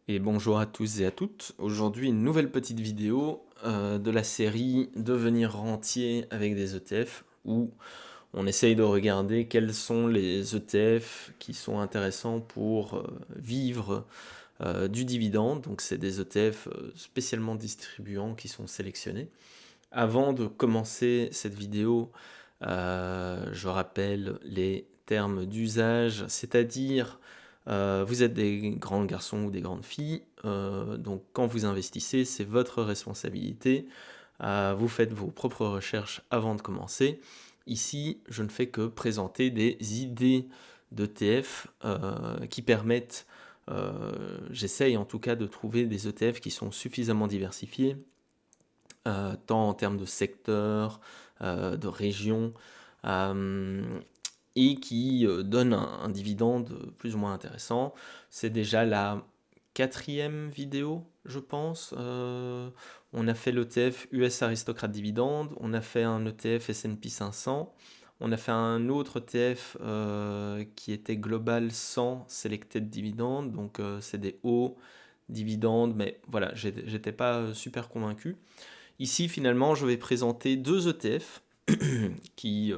Et bonjour à tous et à toutes. Aujourd'hui, une nouvelle petite vidéo de la série Devenir rentier avec des ETF, où on essaye de regarder quels sont les ETF qui sont intéressants pour vivre du dividende. Donc, c'est des ETF spécialement distribuants qui sont sélectionnés. Avant de commencer cette vidéo, je rappelle les termes d'usage, c'est-à-dire vous êtes des grands garçons ou des grandes filles, donc quand vous investissez, c'est votre responsabilité. Vous faites vos propres recherches avant de commencer. Ici, je ne fais que présenter des idées d'ETF qui permettent, j'essaye en tout cas de trouver des ETF qui sont suffisamment diversifiés, tant en termes de secteur, de région, euh, et qui donne un dividende plus ou moins intéressant. C'est déjà la quatrième vidéo, je pense. On a fait l'ETF US Aristocrate Dividende, on a fait un ETF S&P 500, on a fait un autre ETF qui était Global 100 Selected Dividende, donc c'est des hauts dividendes, mais voilà, j'étais pas super convaincu. Ici, finalement, je vais présenter deux ETF qui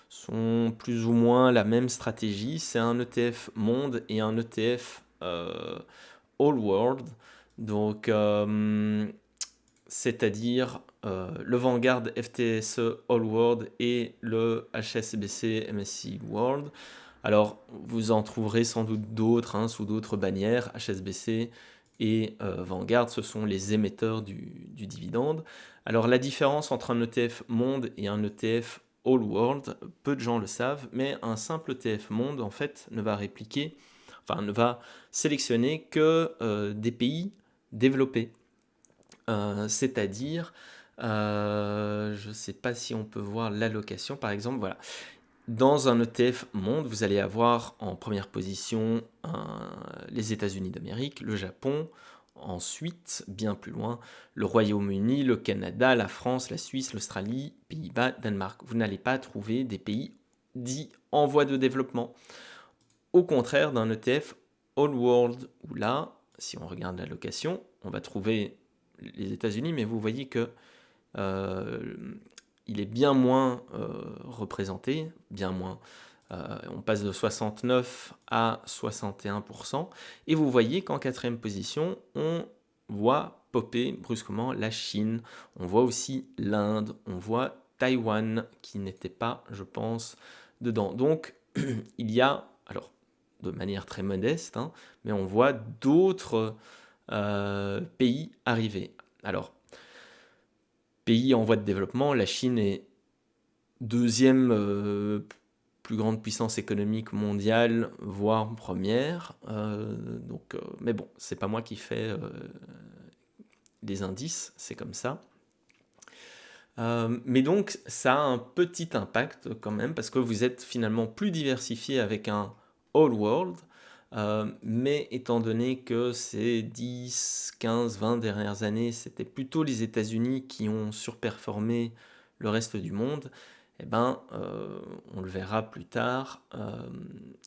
sont plus ou moins la même stratégie. C'est un ETF monde et un ETF All World. Donc, c'est-à-dire le Vanguard FTSE All World et le HSBC MSCI World. Alors, vous en trouverez sans doute d'autres, sous d'autres bannières. HSBC et Vanguard, ce sont les émetteurs du dividende. Alors, la différence entre un ETF monde et un ETF All World, peu de gens le savent, mais un simple ETF monde, en fait, ne va sélectionner que des pays développés. C'est-à-dire, je ne sais pas si on peut voir l'allocation, par exemple, voilà. Dans un ETF monde, vous allez avoir en première position les États-Unis d'Amérique, le Japon, ensuite, bien plus loin, le Royaume-Uni, le Canada, la France, la Suisse, l'Australie, Pays-Bas, Danemark. Vous n'allez pas trouver des pays dits en voie de développement. Au contraire d'un ETF All World, où là, si on regarde l'allocation, on va trouver les États-Unis, mais vous voyez que il est bien moins représenté, bien moins. On passe de 69 à 61%. Et vous voyez qu'en quatrième position, on voit popper brusquement la Chine. On voit aussi l'Inde. On voit Taïwan qui n'était pas, je pense, dedans. Donc, il y a, alors, de manière très modeste, mais on voit d'autres pays arriver. Alors, pays en voie de développement, la Chine est deuxième plus grande puissance économique mondiale, voire première. Mais bon, c'est pas moi qui fais les indices, c'est comme ça. Mais donc, ça a un petit impact quand même, parce que vous êtes finalement plus diversifié avec un All World, mais étant donné que ces 10, 15, 20 dernières années, c'était plutôt les États-Unis qui ont surperformé le reste du monde, eh ben, on le verra plus tard,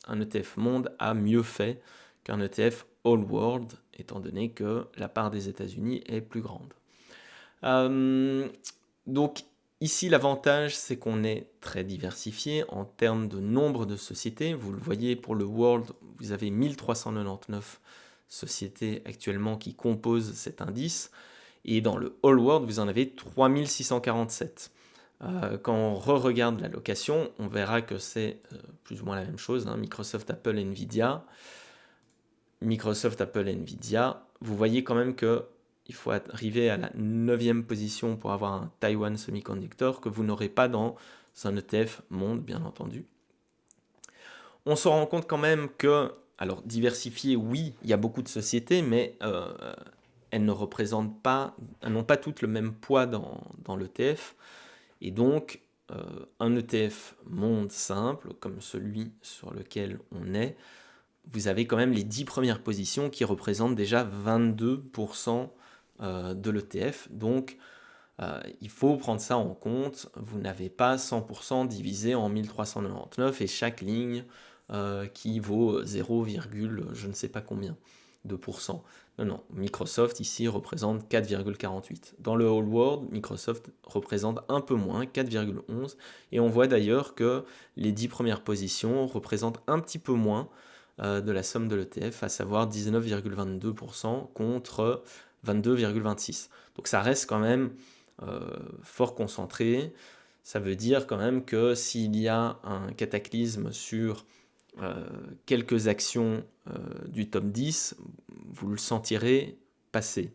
un ETF monde a mieux fait qu'un ETF All World, étant donné que la part des États-Unis est plus grande. Donc ici, l'avantage, c'est qu'on est très diversifié en termes de nombre de sociétés. Vous le voyez, pour le World, vous avez 1399 sociétés actuellement qui composent cet indice. Et dans le All World, vous en avez 3647. Quand on re-regarde l'allocation, on verra que c'est plus ou moins la même chose. Microsoft, Apple, Nvidia. Microsoft, Apple, Nvidia. Vous voyez quand même que il faut arriver à la 9e position pour avoir un Taiwan Semiconductor que vous n'aurez pas dans un ETF monde, bien entendu. On se rend compte quand même que, alors diversifié, oui, il y a beaucoup de sociétés, mais elles ne représentent pas, elles n'ont pas toutes le même poids dans l'ETF. Et donc, un ETF monde simple, comme celui sur lequel on est, vous avez quand même les 10 premières positions qui représentent déjà 22% de l'ETF. Donc, il faut prendre ça en compte. Vous n'avez pas 100% divisé en 1399 et chaque ligne qui vaut 0, je ne sais pas combien. 2%. Non, non, Microsoft ici représente 4,48. Dans le whole world, Microsoft représente un peu moins, 4,11. Et on voit d'ailleurs que les 10 premières positions représentent un petit peu moins de la somme de l'ETF, à savoir 19,22% contre 22,26. Donc ça reste quand même fort concentré. Ça veut dire quand même que s'il y a un cataclysme sur quelques actions du top 10, vous le sentirez passer.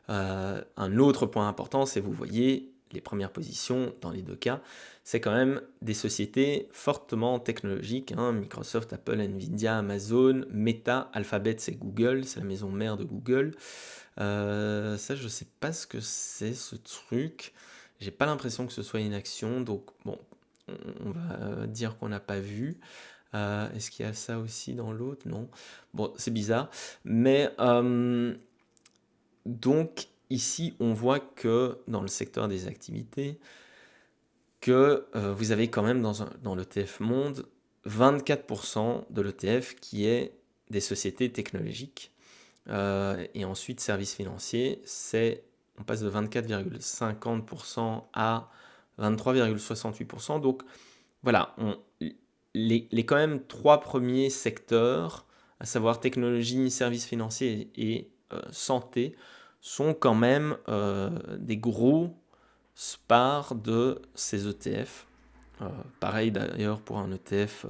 Un autre point important, c'est vous voyez les premières positions dans les deux cas, c'est quand même des sociétés fortement technologiques, hein, Microsoft, Apple, Nvidia, Amazon, Meta, Alphabet, c'est Google, c'est la maison mère de Google. Ça, je sais pas ce que c'est ce truc. J'ai pas l'impression que ce soit une action, donc bon, on va dire qu'on n'a pas vu. Est-ce qu'il y a ça aussi dans l'autre? Non. Bon, c'est bizarre. Mais donc ici, on voit que dans le secteur des activités, que vous avez quand même dans l'ETF Monde 24% de l'ETF qui est des sociétés technologiques. Et ensuite, services financiers, on passe de 24,50% à 23,68%. Donc voilà, les quand même trois premiers secteurs, à savoir technologie, services financiers et santé, sont quand même des gros spars de ces ETF. Pareil d'ailleurs pour un ETF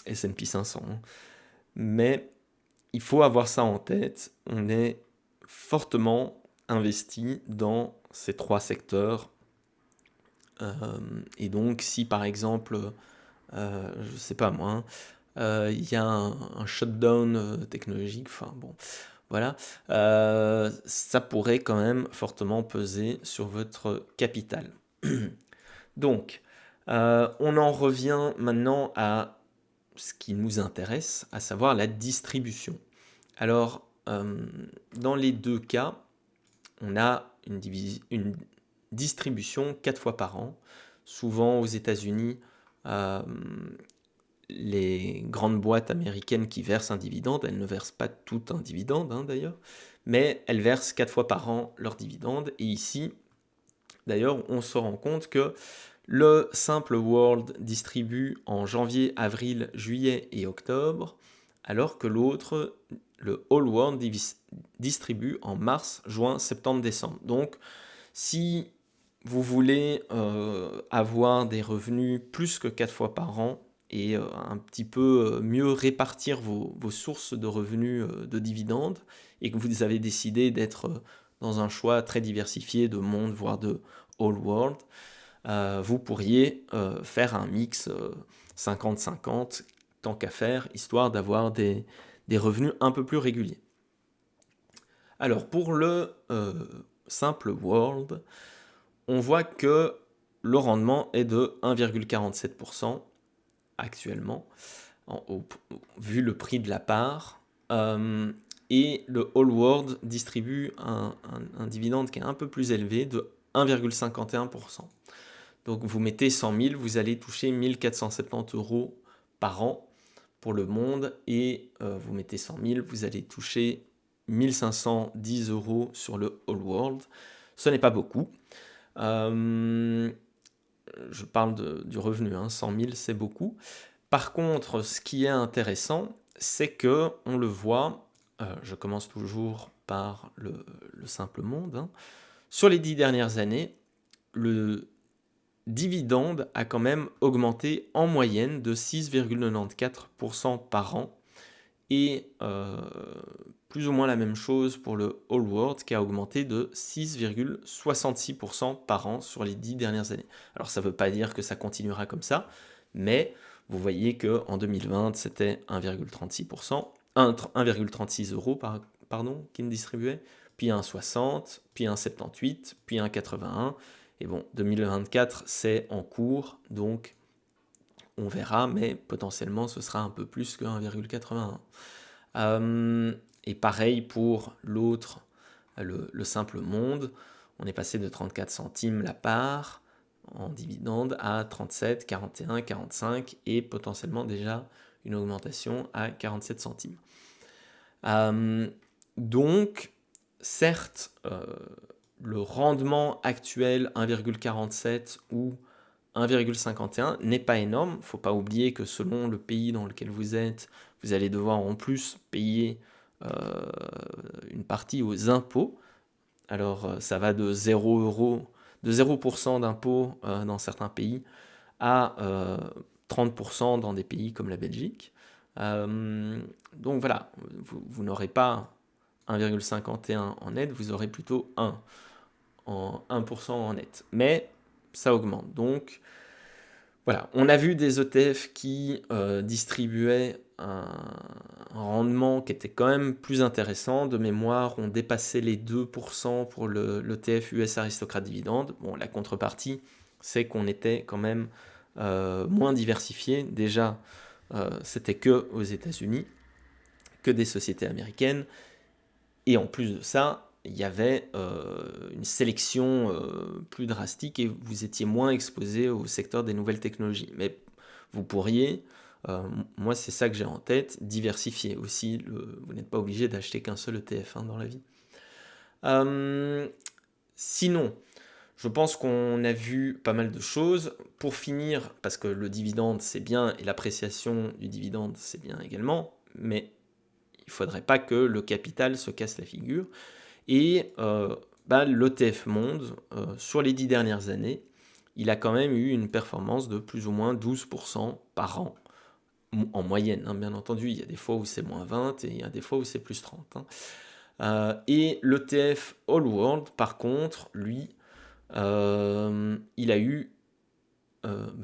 S&P 500. Mais il faut avoir ça en tête. On est fortement investi dans ces trois secteurs. Et donc, si par exemple, je sais pas moi, il y a un shutdown technologique, enfin bon, voilà, ça pourrait quand même fortement peser sur votre capital. Donc, on en revient maintenant à ce qui nous intéresse, à savoir la distribution. Alors, dans les deux cas, on a une distribution 4 fois par an. Souvent aux États-Unis, les grandes boîtes américaines qui versent un dividende, elles ne versent pas tout un dividende hein, d'ailleurs, mais elles versent 4 fois par an leur dividende. Et ici, d'ailleurs, on se rend compte que le Simple World distribue en janvier, avril, juillet et octobre, alors que l'autre, le Whole World, distribue en mars, juin, septembre, décembre. Donc, si vous voulez avoir des revenus plus que 4 fois par an et un petit peu mieux répartir vos sources de revenus de dividendes, et que vous avez décidé d'être dans un choix très diversifié de monde, voire de Whole World, vous pourriez faire un mix 50-50, tant qu'à faire, histoire d'avoir des revenus un peu plus réguliers. Alors pour le Simple World, on voit que le rendement est de 1,47% actuellement, vu le prix de la part. Et le Whole World distribue un dividende qui est un peu plus élevé de 1,51%. Donc vous mettez 100 000, vous allez toucher 1470 € par an pour le monde, et vous mettez 100 000, vous allez toucher 1510 € sur le Whole World. Ce n'est pas beaucoup. Je parle du revenu, hein, 100 000 c'est beaucoup. Par contre, ce qui est intéressant, c'est que on le voit, je commence toujours par le simple monde, hein. Sur les 10 dernières années, le dividende a quand même augmenté en moyenne de 6,94% par an, et plus ou moins la même chose pour le Whole World qui a augmenté de 6,66% par an sur les 10 dernières années. Alors ça ne veut pas dire que ça continuera comme ça, mais vous voyez qu'en 2020 c'était 1,36%, 1,36 € pardon, qui me distribuait, puis 1,60, puis 1,78, puis 1,81. Et bon, 2024 c'est en cours, donc on verra, mais potentiellement ce sera un peu plus que 1,81. Et pareil pour l'autre, le simple monde, on est passé de 34 centimes la part en dividende à 37, 41, 45 et potentiellement déjà une augmentation à 47 centimes. Donc, certes, le rendement actuel 1,47 ou 1,51 n'est pas énorme. Il ne faut pas oublier que selon le pays dans lequel vous êtes, vous allez devoir en plus payer une partie aux impôts. Alors, ça va de 0% d'impôts dans certains pays à 30% dans des pays comme la Belgique. Donc voilà, vous n'aurez pas 1,51 en net, vous aurez plutôt 1% en net. Mais ça augmente. Donc voilà, on a vu des ETF qui distribuaient un rendement qui était quand même plus intéressant. De mémoire, on dépassait les 2% pour l'ETF US Aristocrate Dividende. Bon, la contrepartie, c'est qu'on était quand même moins diversifié. Déjà, c'était que aux États-Unis, que des sociétés américaines. Et en plus de ça, il y avait une sélection plus drastique et vous étiez moins exposé au secteur des nouvelles technologies. Mais vous pourriez, moi c'est ça que j'ai en tête, diversifier aussi. Vous n'êtes pas obligé d'acheter qu'un seul ETF dans la vie. Sinon, je pense qu'on a vu pas mal de choses. Pour finir, parce que le dividende c'est bien et l'appréciation du dividende c'est bien également, mais il ne faudrait pas que le capital se casse la figure. Et l'ETF Monde, sur les 10 dernières années, il a quand même eu une performance de plus ou moins 12% par an, en moyenne, bien entendu. Il y a des fois où c'est moins 20 et il y a des fois où c'est plus 30. Et l'ETF All World, par contre, lui, il a eu,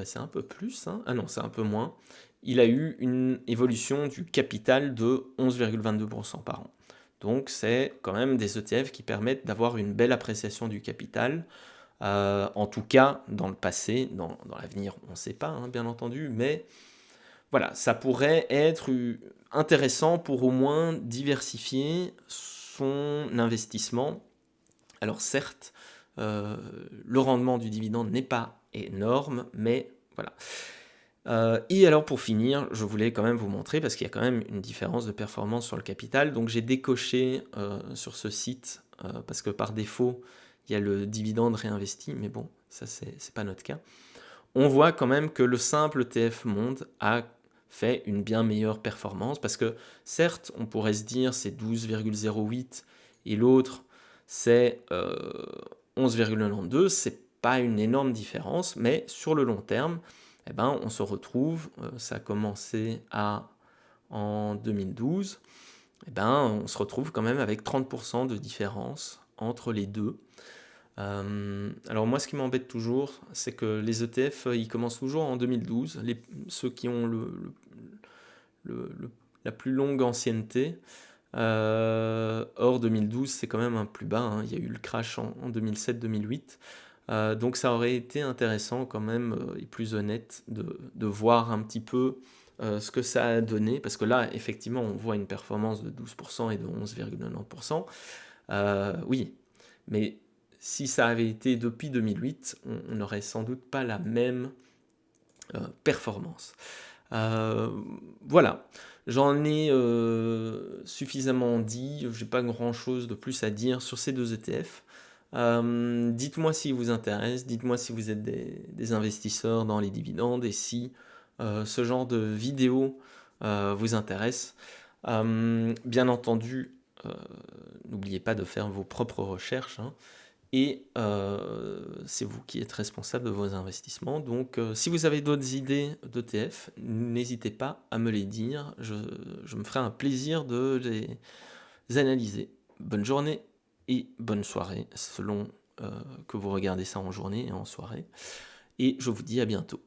c'est un peu plus, ah non, c'est un peu moins, il a eu une évolution du capital de 11,22% par an. Donc c'est quand même des ETF qui permettent d'avoir une belle appréciation du capital, en tout cas dans le passé, dans l'avenir on ne sait pas bien entendu, mais voilà, ça pourrait être intéressant pour au moins diversifier son investissement. Alors certes, le rendement du dividende n'est pas énorme, mais voilà. Et alors pour finir, je voulais quand même vous montrer, parce qu'il y a quand même une différence de performance sur le capital, donc j'ai décoché sur ce site, parce que par défaut, il y a le dividende réinvesti, mais bon, ça c'est pas notre cas. On voit quand même que le simple ETF Monde a fait une bien meilleure performance, parce que certes, on pourrait se dire c'est 12,08 et l'autre c'est 11,92, c'est pas une énorme différence, mais sur le long terme, on se retrouve, ça a commencé en 2012, on se retrouve quand même avec 30% de différence entre les deux. Alors moi, ce qui m'embête toujours, c'est que les ETF, ils commencent toujours en 2012, ceux qui ont la plus longue ancienneté. Or 2012, c'est quand même un plus bas, il y a eu le crash en 2007-2008. Donc ça aurait été intéressant quand même et plus honnête de voir un petit peu ce que ça a donné, parce que là effectivement on voit une performance de 12% et de 11,90%. Oui, mais si ça avait été depuis 2008, on n'aurait sans doute pas la même performance. Voilà, j'en ai suffisamment dit, j'ai pas grand chose de plus à dire sur ces deux ETF. Dites-moi s'ils vous intéressent, dites-moi si vous êtes des investisseurs dans les dividendes et si ce genre de vidéo vous intéresse. Bien entendu, n'oubliez pas de faire vos propres recherches, et c'est vous qui êtes responsable de vos investissements. Donc si vous avez d'autres idées d'ETF, n'hésitez pas à me les dire, je me ferai un plaisir de les analyser. Bonne journée et bonne soirée, selon que vous regardez ça en journée et en soirée. Et je vous dis à bientôt.